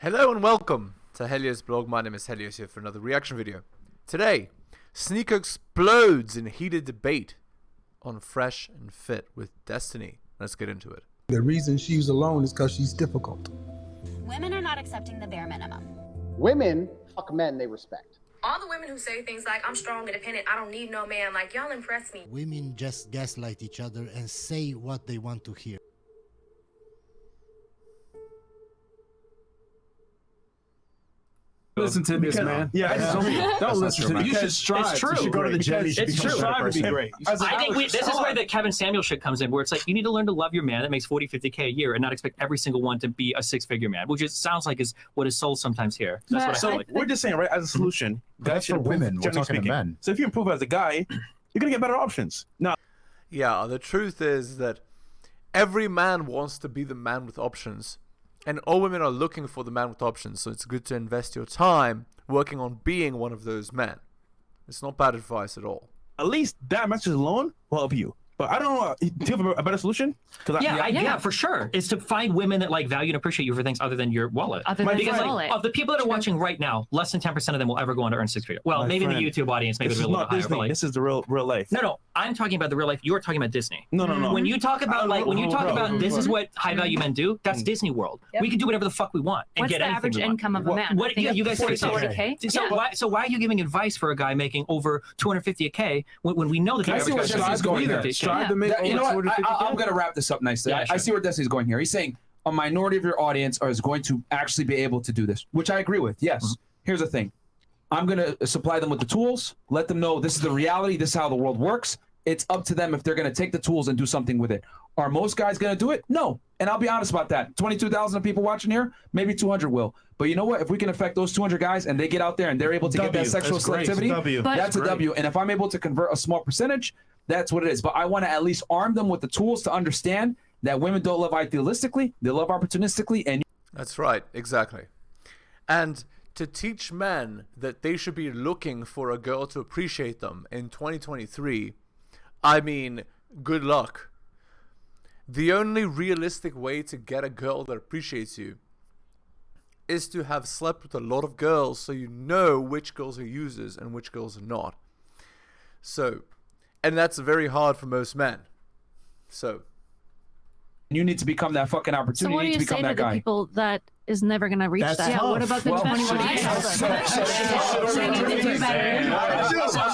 Hello and welcome to heliosblog. My name is Helios here for another reaction video. Today, Sneako explodes in heated debate on FreshandFit with Destiny. Let's get into it. The reason she's alone is because she's difficult. Women are not accepting the bare minimum. Women fuck men they respect. All the women who say things like, I'm strong, independent, I don't need no man, like, y'all impress me. Women just gaslight each other and say what they want to hear. Listen to this, man. Yeah, don't listen to this. You should strive. It's true. You should go to the gym. You should strive to be great. I think this is where the Kevin Samuel shit comes in, where it's like you need to learn to love your man that makes 40, 50K a year and not expect every single one to be a six-figure man, which it sounds like is what is sold sometimes here. That's what I feel like. We're just saying, right, as a solution, that's for women. We're talking to men. So if you improve as a guy, you're going to get better options. Now, yeah, the truth is that every man wants to be the man with options. And all women are looking for the man with options, so it's good to invest your time working on being one of those men. It's not bad advice at all. at least that message alone will help you. But I don't know. Do you have a better solution? Yeah, for sure. Is to find women that like value and appreciate you for things other than your wallet. Because like, of the people that are watching right now, less than 10% of them will ever go on to earn six figures. Well, maybe in the YouTube audience, maybe it'll be a little bit higher. But like, this is the real life. No, I'm talking about the real life. You're talking about Disney. No. When you talk about this is what high value men do, that's Disney World. We can do whatever the fuck we want and What's get the anything average we want. income of a man? What you guys say 40K? So why are you giving advice for a guy making over 250K when we know that the average guy is going there? Strive to make over 250K. I'm going to wrap this up nicely. I see where Destiny's going here. He's saying a minority of your audience is going to actually be able to do this, which I agree with. Yes. Here's the thing. I'm going to supply them with the tools, let them know this is the reality, this is how the world works. It's up to them if they're going to take the tools and do something with it. Are most guys going to do it? No. And I'll be honest about that. 22,000 people watching here, maybe 200 will. But you know what? If we can affect those 200 guys and they get out there and they're able to get that sexual selectivity, that's a W. And if I'm able to convert a small percentage, that's what it is. But I want to at least arm them with the tools to understand that women don't love idealistically, they love opportunistically. And that's right, exactly. And to teach men that they should be looking for a girl to appreciate them in 2023, I mean, good luck. The only realistic way to get a girl that appreciates you is to have slept with a lot of girls so you know which girls are users and which girls are not. So, and that's very hard for most men. So you need to become that fucking opportunity. So what do you say to the people that is never going to reach that? Yeah, what about the 21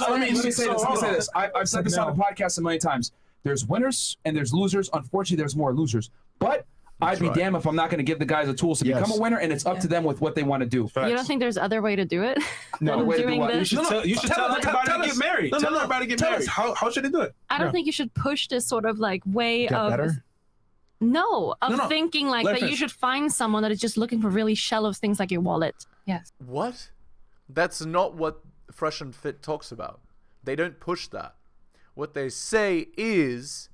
Let me say this. I've said this on the podcast a million times. There's winners and there's losers. Unfortunately, there's more losers. But I'd be damned if I'm not going to give the guys the tools to become a winner, and it's up to them with what they want to do. You don't think there's other way to do it? No, way to do what? You should tell everybody to get married. Tell everybody to get married. How should they do it? I don't think you should push this sort of like way of... Better? No, thinking like that you should find someone that is just looking for really shallow things like your wallet. Yes. What? That's not what FreshandFit talks about. They don't push that. What they say is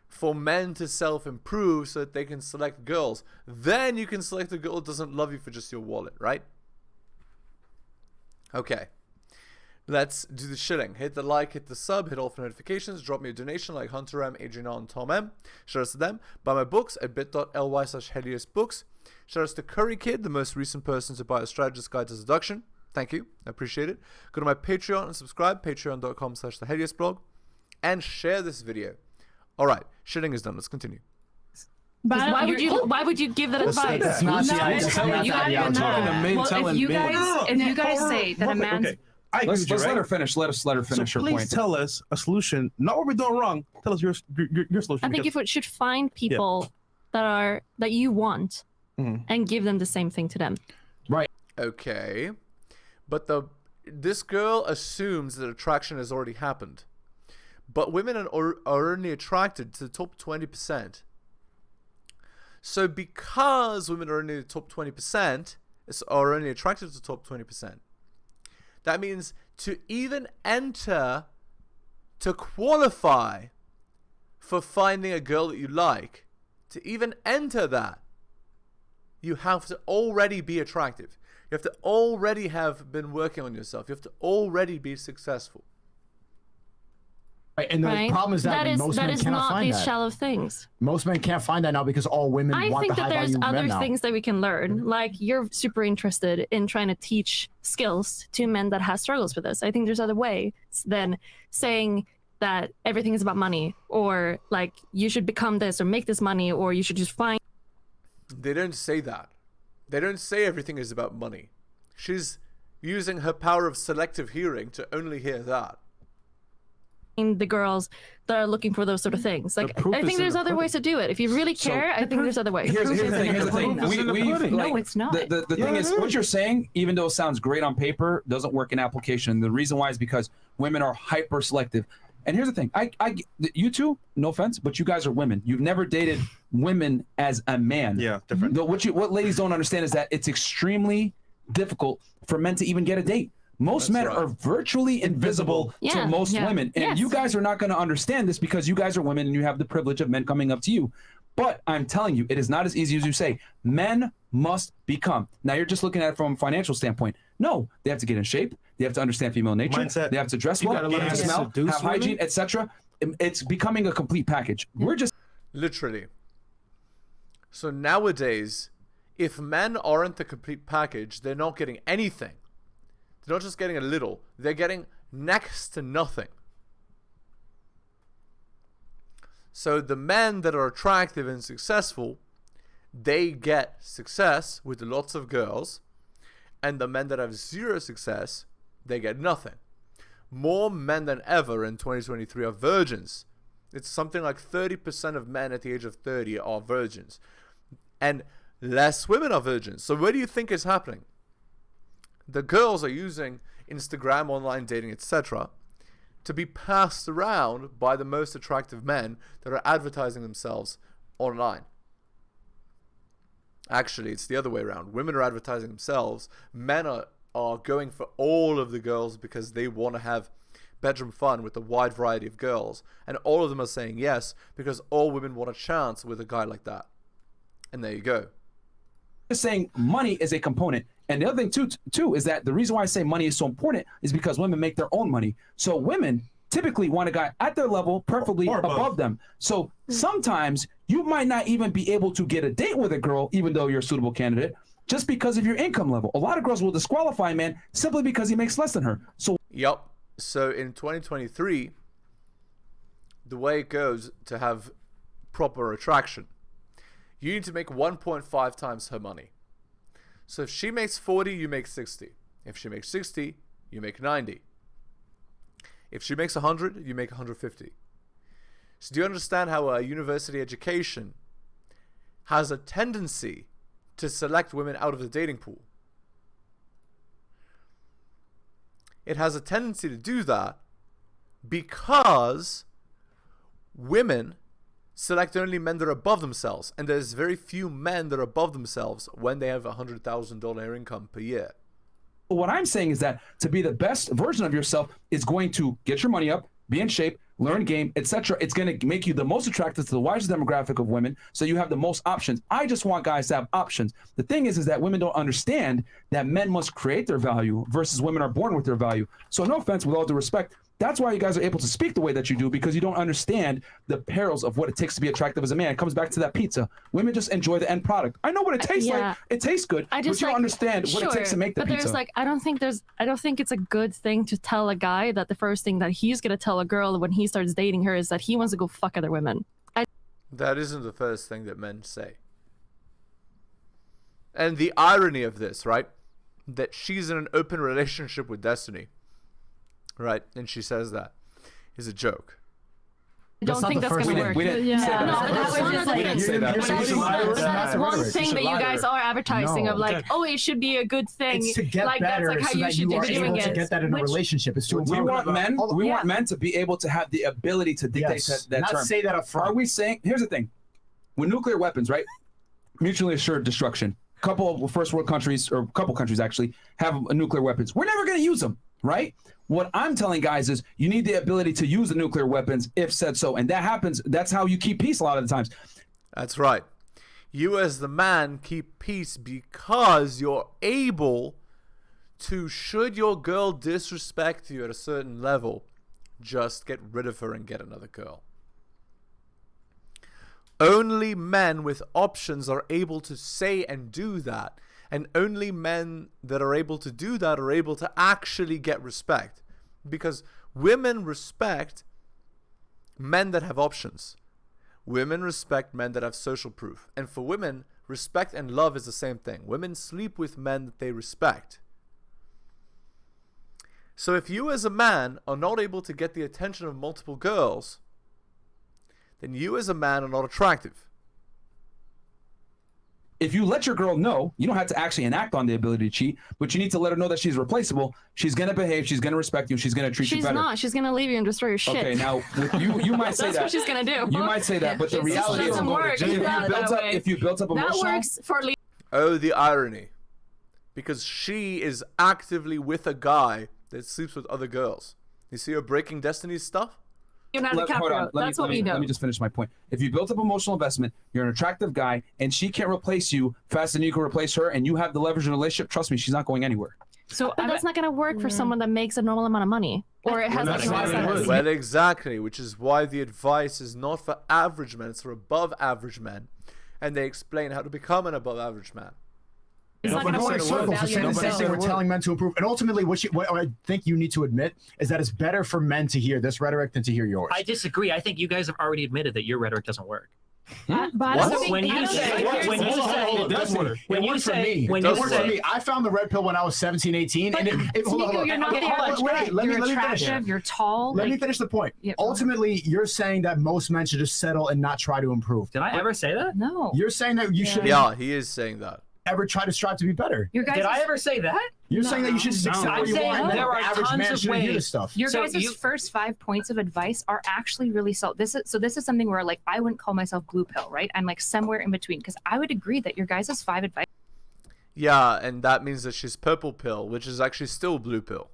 for men to self-improve so that they can select girls. Then you can select a girl that doesn't love you for just your wallet, right? Okay. Let's do the shilling. Hit the like, hit the sub, hit all for notifications, drop me a donation like Hunter M, Adrian and Tom M. Shout out to them. Buy my books at bit.ly/heliosbooks. Shout out to Curry Kid, the most recent person to buy a strategist guide to seduction. Thank you. I appreciate it. Go to my Patreon and subscribe, patreon.com/theheliosblog, and share this video. All right, shitting is done. Let's continue. But why would you give that advice? That's not the If you guys say that a man's... Let's let her finish. Let her finish her point. Please tell us a solution. Not what we're doing wrong. Tell us your solution. I think you should find people that you want and give them the same thing to them. Right. Okay. But this girl assumes that attraction has already happened. But women are only attracted to the top 20%. So because women are only the top 20%, are only attracted to the top 20%, that means to even enter, to qualify for finding a girl that you like, to even enter that, you have to already be attractive. You have to already have been working on yourself. You have to already be successful. Right, and the problem is that most men cannot find that. That is not these shallow things. Most men can't find that now because all women want the high value men now. I think that there's other things that we can learn. Like, you're super interested in trying to teach skills to men that have struggles with this. I think there's other ways than saying that everything is about money, or like you should become this or make this money, or you should just find. They don't say that. They don't say everything is about money. She's using her power of selective hearing to only hear that. The girls that are looking for those sort of things. Like, I think there's other ways to do it. If you really care, I think there's other ways. Here's the thing. No, it's not. The thing is, what you're saying, even though it sounds great on paper, doesn't work in application. The reason why is because women are hyper selective. And here's the thing. You two, no offense, but you guys are women. You've never dated women as a man. Yeah, different. What ladies don't understand is that it's extremely difficult for men to even get a date. Most men are virtually invisible to most women. And you guys are not going to understand this because you guys are women and you have the privilege of men coming up to you. But I'm telling you, it is not as easy as you say. Men must become. Now, you're just looking at it from a financial standpoint. No, they have to get in shape. They have to understand female nature. Mindset. They have to dress well, they have to smell, have hygiene, etc. It's becoming a complete package. We're just... Literally. So nowadays, if men aren't the complete package, they're not getting anything. They're not just getting a little, they're getting next to nothing. So the men that are attractive and successful, they get success with lots of girls, and the men that have zero success, they get nothing. More men than ever in 2023 are virgins. It's something like 30% of men at the age of 30 are virgins, and less women are virgins. So what do you think is happening? The girls are using Instagram, online dating, etc. to be passed around by the most attractive men that are advertising themselves online. Actually, it's the other way around. Women are advertising themselves. Men are going for all of the girls because they want to have bedroom fun with a wide variety of girls. And all of them are saying yes because all women want a chance with a guy like that. And there you go. Just saying money is a component. And the other thing too is that the reason why I say money is so important is because women make their own money. So women typically want a guy at their level, preferably above them. So sometimes you might not even be able to get a date with a girl, even though you're a suitable candidate, just because of your income level. A lot of girls will disqualify a man simply because he makes less than her. So Yup. So in 2023, the way it goes to have proper attraction, you need to make 1.5 times her money. So if she makes 40, you make 60. If she makes 60, you make 90. If she makes 100, you make 150. So do you understand how a university education has a tendency to select women out of the dating pool? It has a tendency to do that because women select only men that are above themselves, and there's very few men that are above themselves when they have $100,000 income per year. What I'm saying is that to be the best version of yourself is going to get your money up, be in shape, learn game, etc. It's going to make you the most attractive to the widest demographic of women, so you have the most options. I just want guys to have options. The thing is that women don't understand that men must create their value versus women are born with their value. So no offense, with all due respect, that's why you guys are able to speak the way that you do, because you don't understand the perils of what it takes to be attractive as a man. It comes back to that pizza. Women just enjoy the end product. I know what it tastes like. It tastes good, but you don't understand what it takes to make the pizza. But there's like, I don't think it's a good thing to tell a guy that the first thing that he's gonna tell a girl when he starts dating her is that he wants to go fuck other women. That isn't the first thing that men say. And the irony of this, right? That she's in an open relationship with Destiny. Right, and she says that is a joke. I don't think that's gonna work. We didn't say that. That's one thing that you guys are advertising of, like, oh, it should be a good thing. It's to get like better, that's like how so you that should you are be able doing to it. get that in a relationship. It's to we want men. We want men to be able to have the ability to dictate that not term. say that up front. Are we saying? Here's the thing: with nuclear weapons, right? Mutually assured destruction. Couple of first world countries, or a couple countries actually, have nuclear weapons. We're never going to use them, right? What I'm telling guys is you need the ability to use the nuclear weapons if said so. And that happens. That's how you keep peace a lot of the times. That's right. You as the man keep peace because you're able to, should your girl disrespect you at a certain level, just get rid of her and get another girl. Only men with options are able to say and do that. And only men that are able to do that are able to actually get respect. Because women respect men that have options. Women respect men that have social proof. And for women, respect and love is the same thing. Women sleep with men that they respect. So if you as a man are not able to get the attention of multiple girls, then you as a man are not attractive. If you let your girl know, you don't have to actually enact on the ability to cheat, but you need to let her know that she's replaceable. She's going to behave. She's going to respect you. She's going to treat you better. She's not. She's going to leave you and destroy your shit. Okay, now, you might say that. That's what she's going to do. You might say that, but the reality is, if you built up emotional... That works for... Oh, the irony. Because she is actively with a guy that sleeps with other girls. You see her breaking Destiny's stuff? Hold on. Let me just finish my point. If you built up emotional investment, you're an attractive guy, and she can't replace you faster than you can replace her, and you have the leverage in a relationship, trust me, she's not going anywhere. So that's not going to work for someone that makes a normal amount of money. Or it has Well, exactly, which is why the advice is not for average men, it's for above average men. And they explain how to become an above average man. It's not going to work. The same thing we're telling men to improve. And ultimately, what I think you need to admit is that it's better for men to hear this rhetoric than to hear yours. I disagree. I think you guys have already admitted that your rhetoric doesn't work. When you say it does work. When you say I found the red pill when I was 17, 18, and Sneako, you're not the average guy. You're attractive, you're tall. Let me finish the point. Ultimately, you're saying that most men should just settle and not try to improve. Did I ever say that? No. You're saying that you should. Yeah, he is saying that. Ever try to strive to be better? Did I ever say that? You're saying that you should just accept where you are, and there the are average man tons of shouldn't hear ways. this stuff. Your guys' first 5 points of advice are actually really this is something where like I wouldn't call myself blue pill, right? I'm like somewhere in between because I would agree that your guys' 5 advice. Yeah, and that means that she's purple pill, which is actually still blue pill.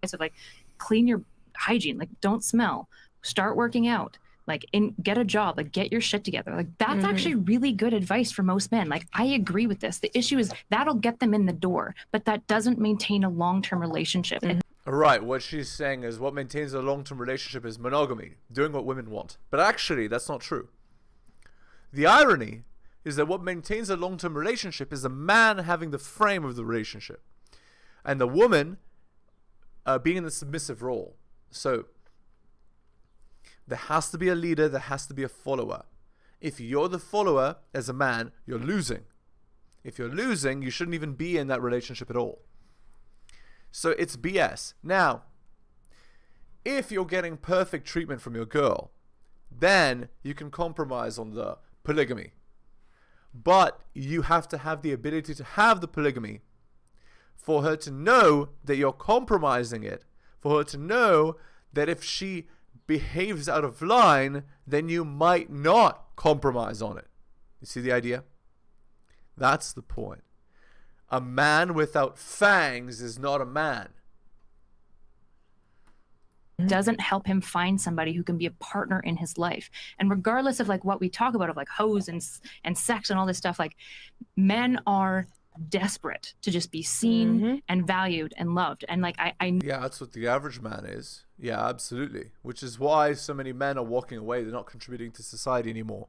So like, clean your hygiene, like don't smell, start working out. Like, get a job, like get your shit together. Like that's actually really good advice for most men. Like I agree with this. The issue is that'll get them in the door, but that doesn't maintain a long-term relationship. Right, what she's saying is what maintains a long-term relationship is monogamy, doing what women want. But actually, that's not true. The irony is that what maintains a long-term relationship is the man having the frame of the relationship, and the woman being in the submissive role. So there has to be a leader, there has to be a follower. If you're the follower as a man, you're losing. If you're losing, you shouldn't even be in that relationship at all. So it's BS. Now, if you're getting perfect treatment from your girl, then you can compromise on the polygamy. But you have to have the ability to have the polygamy for her to know that you're compromising it, for her to know that if she behaves out of line, then you might not compromise on it. You see the idea? That's the point. A man without fangs is not a man. Doesn't help him find somebody who can be a partner in his life. And regardless of like what we talk about of like hoes and sex and all this stuff, like men are desperate to just be seen and valued and loved. And like yeah, that's what the average man is. Yeah, absolutely. Which is why so many men are walking away. They're not contributing to society anymore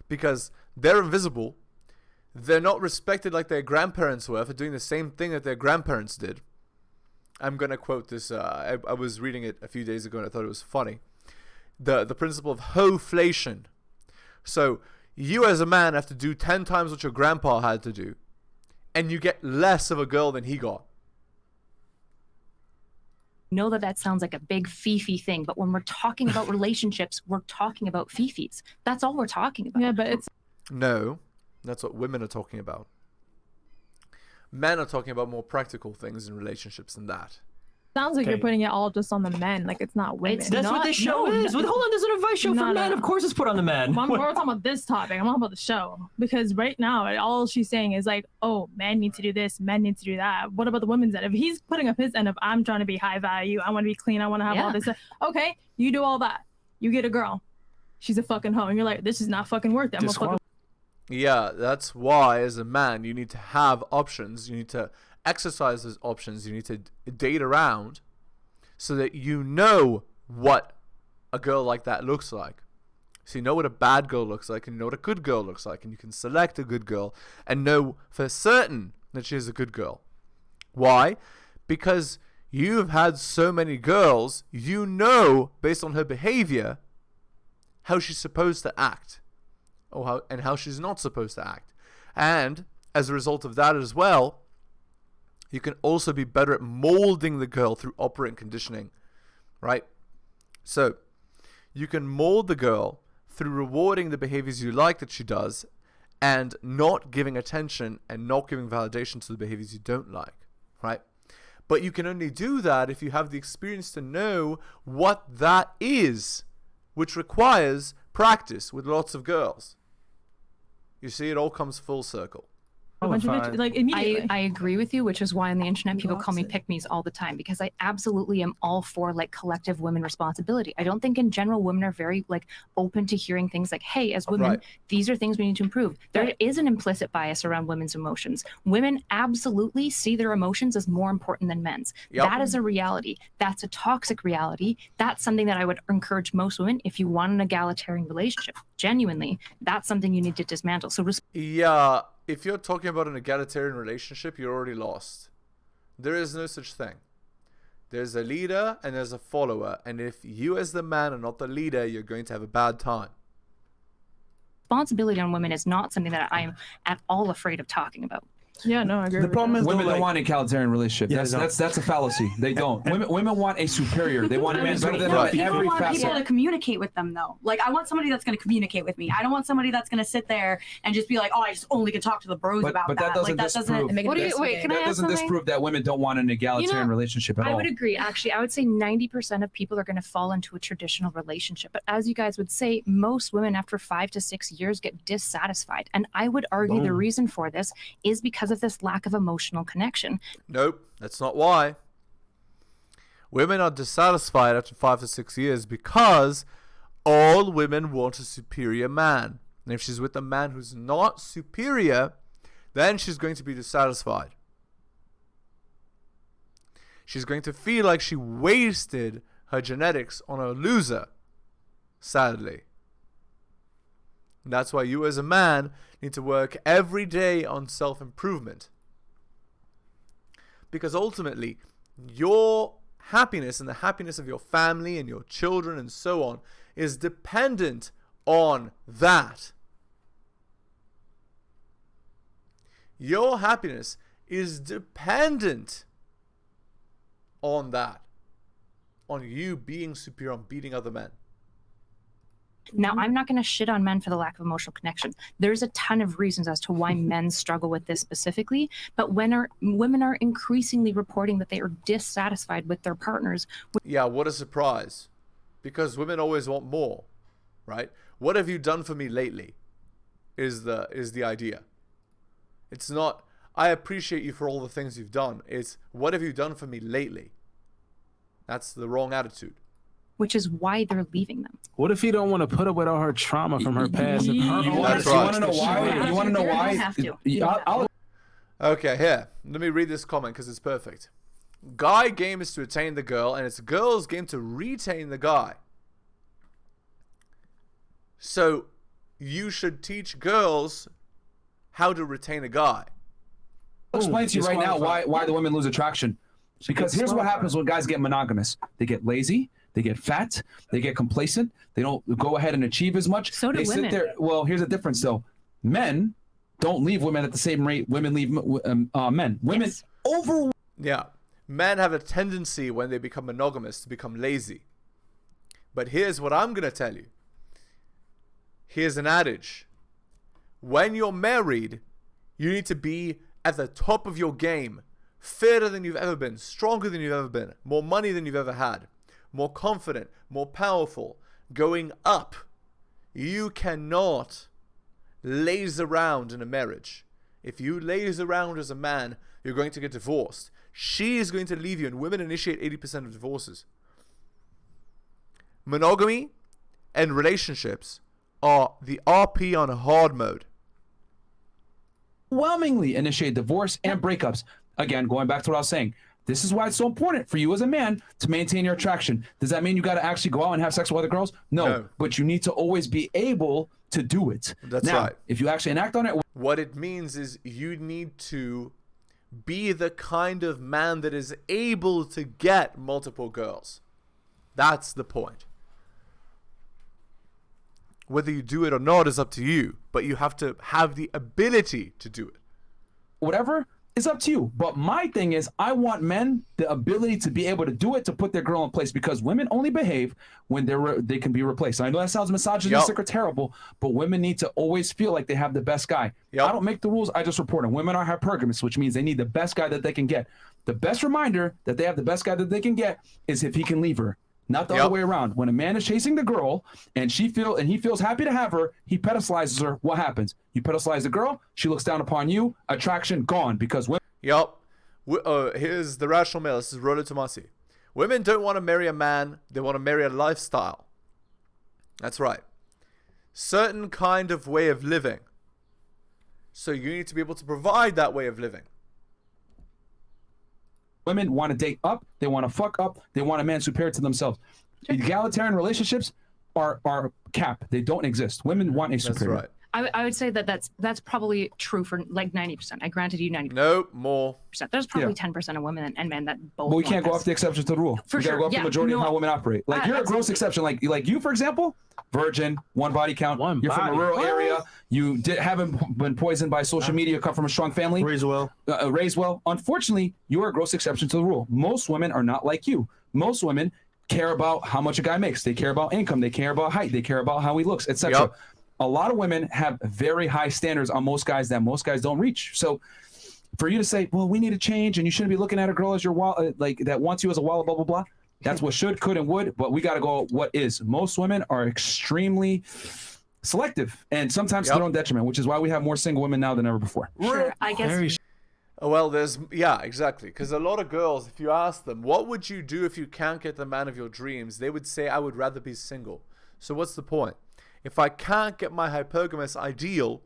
because they're invisible. They're not respected like their grandparents were for doing the same thing that their grandparents did. I'm gonna quote this. I was reading it a few days ago and I thought it was funny. The principle of hoflation. So you as a man have to do 10 times what your grandpa had to do, and you get less of a girl than he got. Know that sounds like a big fifi thing, but when we're talking about relationships, we're talking about fifis. That's all we're talking about. Yeah, but it's no, that's what women are talking about. Men are talking about more practical things in relationships than that. sounds like you're putting it all just on the men, like it's not women. That's what this show is. Hold on, there's an advice show for men. Of course it's put on the men. We're talking about this topic. I'm talking about the show. Because right now, all she's saying is like, oh, men need to do this, men need to do that. What about the women's end? If he's putting up his end of, I'm trying to be high value, I want to be clean, I want to have all this stuff. Okay, you do all that. You get a girl. She's a fucking hoe. And you're like, this is not fucking worth it. I'm a fucking... Yeah, that's why as a man, you need to have options. You need to exercise those options. You need to date around so that you know what a girl like that looks like. So you know what a bad girl looks like, and you know what a good girl looks like, and you can select a good girl and know for certain that she is a good girl. Why? Because you've had so many girls, you know, based on her behavior, how she's supposed to act, or how she's not supposed to act. And as a result of that as well, you can also be better at molding the girl through operant conditioning, right? So you can mold the girl through rewarding the behaviors you like that she does, and not giving attention and not giving validation to the behaviors you don't like, right? But you can only do that if you have the experience to know what that is, which requires practice with lots of girls. You see, it all comes full circle. A bunch of bitches, like immediately. I agree with you, which is why on the internet people call me pick-me's all the time, because I absolutely am all for like collective women responsibility. I don't think in general women are very like open to hearing things like, hey, as women, these are things we need to improve. There is an implicit bias around women's emotions. Women absolutely see their emotions as more important than men's. That is a reality. That's a toxic reality. That's something that I would encourage most women, if you want an egalitarian relationship, genuinely, that's something you need to dismantle. So yeah. If you're talking about an egalitarian relationship, you're already lost. There is no such thing. There's a leader and there's a follower. And if you as the man are not the leader, you're going to have a bad time. Responsibility on women is not something that I'm at all afraid of talking about. Yeah, no, I agree. The problem is women don't want an egalitarian relationship. That's a fallacy. They don't. Women want a superior. They want a man better than them in every want facet. people to communicate with them, though. Like, I want somebody that's going to communicate with me. I don't want somebody that's going to sit there and just be like, oh, I just only can talk to the bros about but that. that doesn't Like, that disprove. doesn't. That doesn't disprove that women don't want an egalitarian relationship at all. I would agree. Actually, I would say 90% of people are going to fall into a traditional relationship. But as you guys would say, most women after 5 to 6 years get dissatisfied. And I would argue the reason for this is because of this lack of emotional connection. Nope, that's not why. Women are dissatisfied after 5 to 6 years because all women want a superior man. And if she's with a man who's not superior, then she's going to be dissatisfied. She's going to feel like she wasted her genetics on a loser, sadly. And that's why you as a man need to work every day on self-improvement. Because ultimately, your happiness and the happiness of your family and your children and so on is dependent on that. Your happiness is dependent on that. On you being superior, on beating other men. Now, I'm not going to shit on men for the lack of emotional connection. There's a ton of reasons as to why men struggle with this specifically, but when women are increasingly reporting that they are dissatisfied with their partners. Yeah, what a surprise. Because women always want more, right? What have you done for me lately is the idea. It's not, I appreciate you for all the things you've done. It's, what have you done for me lately? That's the wrong attitude. Which is why they're leaving them. What if you don't want to put up with all her trauma from her past? You want to know why? You want to know why? Okay, here. Let me read this comment because it's perfect. Guy game is to attain the girl, and it's a girl's game to retain the guy. So, you should teach girls how to retain a guy. I'll explain to you right now why the women lose attraction. Because here's what happens when guys get monogamous. They get lazy. They get fat. They get complacent. They don't go ahead and achieve as much. So do they women. Sit there. Well, here's the difference, though. Men don't leave women at the same rate women leave men. Women Yeah. Men have a tendency when they become monogamous to become lazy. But here's what I'm going to tell you. Here's an adage. When you're married, you need to be at the top of your game. Fitter than you've ever been. Stronger than you've ever been. More money than you've ever had. More confident, more powerful, going up. You cannot laze around in a marriage. If you laze around as a man, you're going to get divorced. She is going to leave you, and women initiate 80% of divorces. Monogamy and relationships are the RP on hard mode. Overwhelmingly initiate divorce and breakups. Again, going back to what I was saying. This is why it's so important for you as a man to maintain your attraction. Does that mean you got to actually go out and have sex with other girls? No, but you need to always be able to do it. That's now, right. If you actually enact on it, what it means is you need to be the kind of man that is able to get multiple girls. That's the point. Whether you do it or not is up to you, but you have to have the ability to do it. Whatever is up to you. But my thing is, I want men the ability to be able to do it, to put their girl in place, because women only behave when they can be replaced. I know that sounds misogynistic or terrible, but women need to always feel like they have the best guy. I don't make the rules, I just report them. Women are hypergamous, which means they need the best guy that they can get. The best reminder that they have the best guy that they can get is if he can leave her. Not the other way around. When a man is chasing the girl and he feels happy to have her, he pedestalizes her. What happens? You pedestalize the girl, she looks down upon you, attraction gone, because women. Here's the rational male. This is Rollo Tomasi. Women don't want to marry a man, they want to marry a lifestyle. That's right. Certain kind of way of living. So you need to be able to provide that way of living. Women want to date up, they want to fuck up, they want a man superior to themselves. Egalitarian relationships are capped. They don't exist. Women want a superior. That's right. I would say that that's probably true for like 90%. I granted you 90%. No, more. There's probably 10% of women and men that both. But we can't go off the exception to the rule. For we gotta sure. go off the majority of how women operate. Like you're a gross exception. Like you, for example, virgin, one body count. You're from a rural area. You haven't been poisoned by social media. Come from a strong family. Raised well. Raised well. Unfortunately, you are a gross exception to the rule. Most women are not like you. Most women care about how much a guy makes. They care about income. They care about height. They care about how he looks, etc. A lot of women have very high standards on most guys that most guys don't reach. So for you to say, well, we need to change and you shouldn't be looking at a girl as your wallet, like that wants you as a wallet, blah, blah, blah. That's what should, could, and would, but we got to go what is. Most women are extremely selective and sometimes to their own detriment, which is why we have more single women now than ever before. Sure, I guess. Well, exactly. Because a lot of girls, if you ask them, what would you do if you can't get the man of your dreams? They would say, I would rather be single. So what's the point? If I can't get my hypergamous ideal,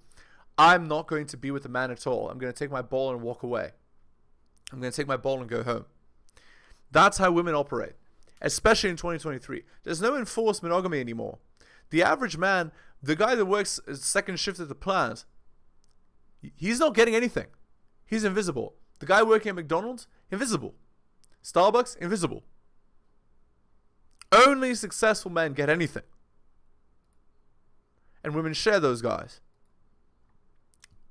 I'm not going to be with the man at all. I'm going to take my ball and walk away. I'm going to take my ball and go home. That's how women operate, especially in 2023. There's no enforced monogamy anymore. The average man, the guy that works second shift at the plant, he's not getting anything. He's invisible. The guy working at McDonald's, invisible. Starbucks, invisible. Only successful men get anything. And women share those guys.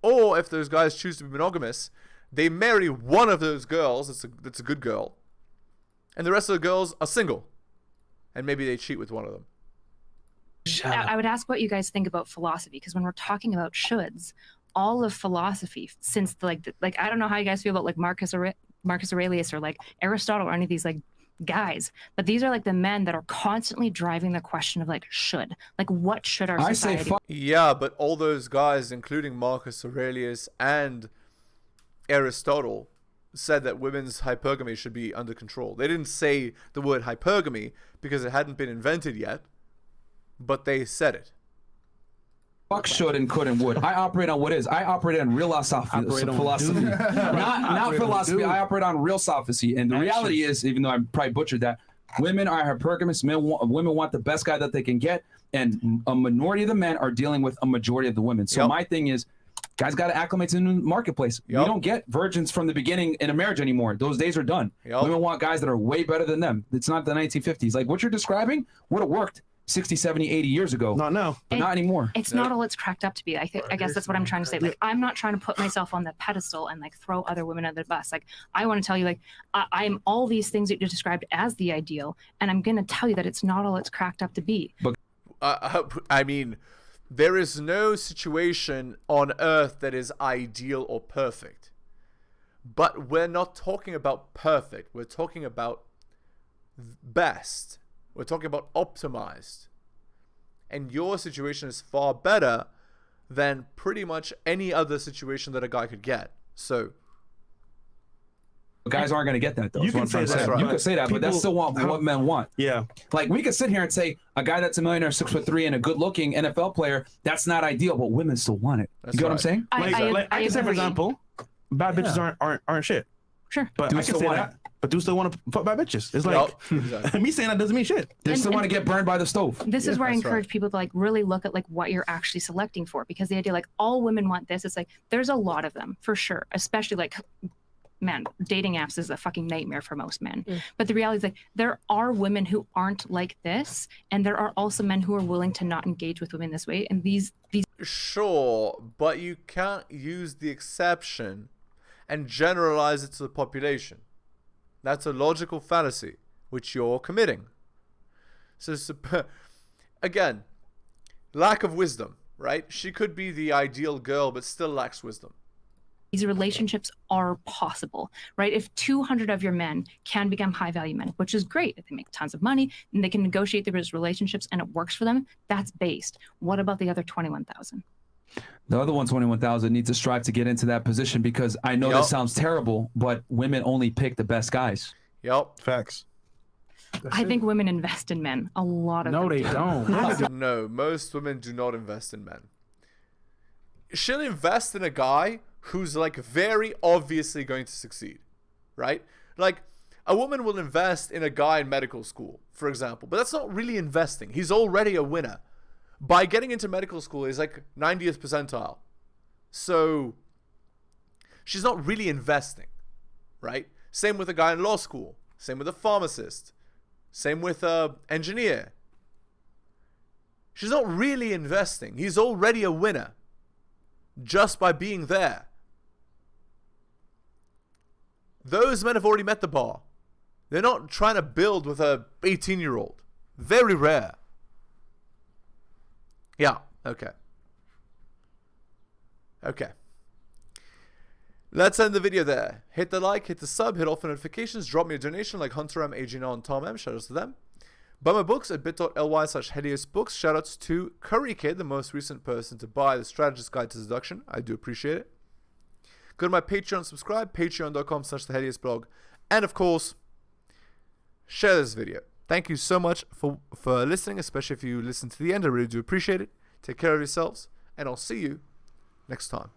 Or if those guys choose to be monogamous, they marry one of those girls that's a good girl, and the rest of the girls are single, and maybe they cheat with one of them. I would ask what you guys think about philosophy, because when we're talking about shoulds, all of philosophy since I don't know how you guys feel about like Marcus Aurelius or like Aristotle or any of these like guys, but these are like the men that are constantly driving the question of like what should our society yeah, but all those guys, including Marcus Aurelius and Aristotle, said that women's hypergamy should be under control. They didn't say the word hypergamy because it hadn't been invented yet, but they said it. Fuck should and could and would. I operate on what is. I operate on real philosophy. Not philosophy. I operate on real sophisy. And the reality is, even though I probably butchered that, women are hypergamous. Women want the best guy that they can get. And a minority of the men are dealing with a majority of the women. So my thing is, guys got to acclimate to the marketplace. We don't get virgins from the beginning in a marriage anymore. Those days are done. Women want guys that are way better than them. It's not the 1950s. Like what you're describing would have worked 60, 70, 80 years ago. Not now. But not anymore. It's not all it's cracked up to be. I guess that's what I'm trying to say. Like, I'm not trying to put myself on the pedestal and like throw other women under the bus. Like, I want to tell you, like, I'm all these things that you described as the ideal, and I'm going to tell you that it's not all it's cracked up to be. But I mean, there is no situation on earth that is ideal or perfect. But we're not talking about perfect. We're talking about best. We're talking about optimized. And your situation is far better than pretty much any other situation that a guy could get. So guys aren't going to get that, though. You can say that. You can say that, but that's still what men want. Yeah. Like, we could sit here and say a guy that's a millionaire, 6'3", and a good-looking NFL player, that's not ideal, but women still want it. You get what I'm saying? I can say, for example, bad bitches aren't shit. Sure. But Do I can say that. but dudes still want to fuck by bitches. It's like me saying that doesn't mean shit. They still want to get burned by the stove. This is where I encourage people to like really look at like what you're actually selecting for, because the idea like all women want this, it's like there's a lot of them for sure, especially like man, dating apps is a fucking nightmare for most men. But the reality is like there are women who aren't like this, and there are also men who are willing to not engage with women this way. And these Sure, but you can't use the exception and generalize it to the population. That's a logical fallacy, which you're committing. So, again, lack of wisdom, right? She could be the ideal girl, but still lacks wisdom. These relationships are possible, right? If 200 of your men can become high value men, which is great, if they make tons of money and they can negotiate those relationships and it works for them, that's based. What about the other 21,000? The other 121,000 need to strive to get into that position, because I know this sounds terrible, but women only pick the best guys. Yep. Facts. I think women invest in men. A lot of them. No, they don't. No, most women do not invest in men. She'll invest in a guy who's like very obviously going to succeed, right? Like a woman will invest in a guy in medical school, for example, but that's not really investing. He's already a winner. By getting into medical school, he's like 90th percentile. So she's not really investing, right? Same with a guy in law school. Same with a pharmacist. Same with a engineer. She's not really investing. He's already a winner just by being there. Those men have already met the bar. They're not trying to build with a 18-year-old. Very rare. Yeah, okay. Okay. Let's end the video there. Hit the like, hit the sub, hit all the notifications, drop me a donation like Hunter M, AG and Tom M. Shoutouts to them. Buy my books at bit.ly/heliosbooks. Shoutouts to Curry Kid, the most recent person to buy The Strategist Guide to Seduction. I do appreciate it. Go to my Patreon, subscribe, patreon.com/theheliosblog. And of course, share this video. Thank you so much for listening, especially if you listen to the end. I really do appreciate it. Take care of yourselves, and I'll see you next time.